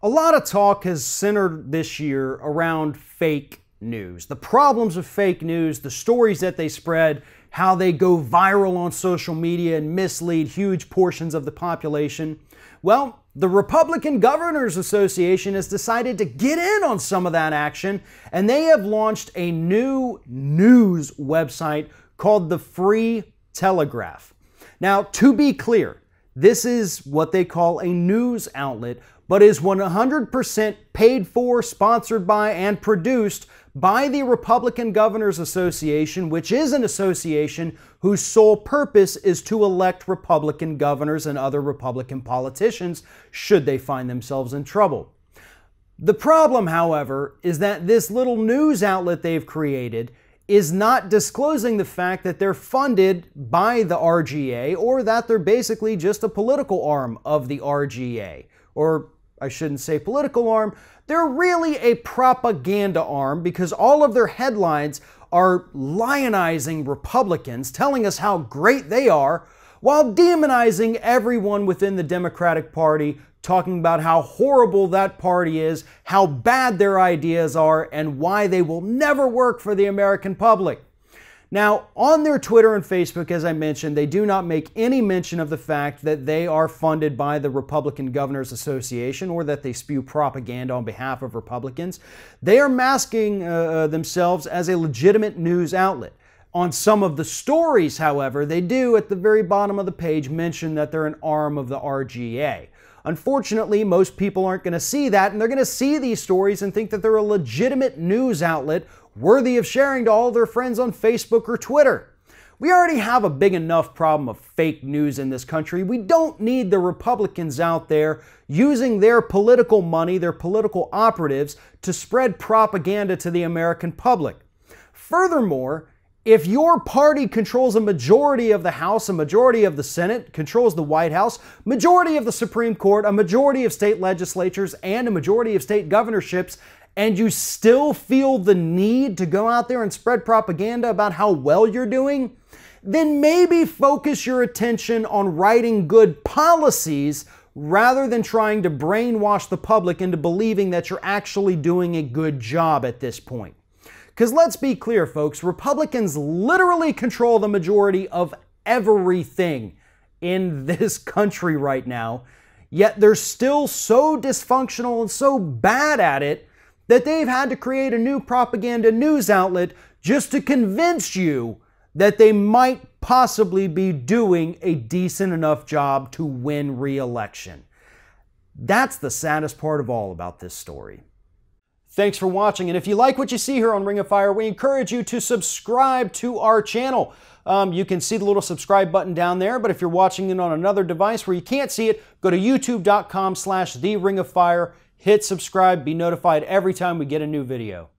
A lot of talk has centered this year around fake news. The problems of fake news, the stories that they spread, how they go viral on social media and mislead huge portions of the population. Well, the Republican Governors Association has decided to get in on some of that action, and they have launched a new news website called the Free Telegraph. Now, to be clear, this is what they call a news outlet, but is 100% paid for, sponsored by, and produced by the Republican Governors Association, which is an association whose sole purpose is to elect Republican governors and other Republican politicians should they find themselves in trouble. The problem, however, is that this little news outlet they've created is not disclosing the fact that they're funded by the RGA, or that they're basically just a political arm of the RGA. Or I shouldn't say political arm, they're really a propaganda arm, because all of their headlines are lionizing Republicans, telling us how great they are, while demonizing everyone within the Democratic Party, talking about how horrible that party is, how bad their ideas are, and why they will never work for the American public. Now, on their Twitter and Facebook, as I mentioned, they do not make any mention of the fact that they are funded by the Republican Governors Association, or that they spew propaganda on behalf of Republicans. They are masking themselves as a legitimate news outlet. On some of the stories, however, they do at the very bottom of the page mention that they're an arm of the RGA. Unfortunately, most people aren't going to see that, and they're going to see these stories and think that they're a legitimate news outlet worthy of sharing to all their friends on Facebook or Twitter. We already have a big enough problem of fake news in this country. We don't need the Republicans out there using their political money, their political operatives, to spread propaganda to the American public. Furthermore, if your party controls a majority of the House, a majority of the Senate, controls the White House, majority of the Supreme Court, a majority of state legislatures, and a majority of state governorships, and you still feel the need to go out there and spread propaganda about how well you're doing, then maybe focus your attention on writing good policies rather than trying to brainwash the public into believing that you're actually doing a good job at this point. Because let's be clear, folks, Republicans literally control the majority of everything in this country right now, yet they're still so dysfunctional and so bad at it that they've had to create a new propaganda news outlet just to convince you that they might possibly be doing a decent enough job to win re-election. That's the saddest part of all about this story. Thanks for watching, and if you like what you see here on Ring of Fire, we encourage you to subscribe to our channel. You can see the little subscribe button down there, but if you're watching it on another device where you can't see it, go to youtube.com/TheRingOfFire, hit subscribe, be notified every time we get a new video.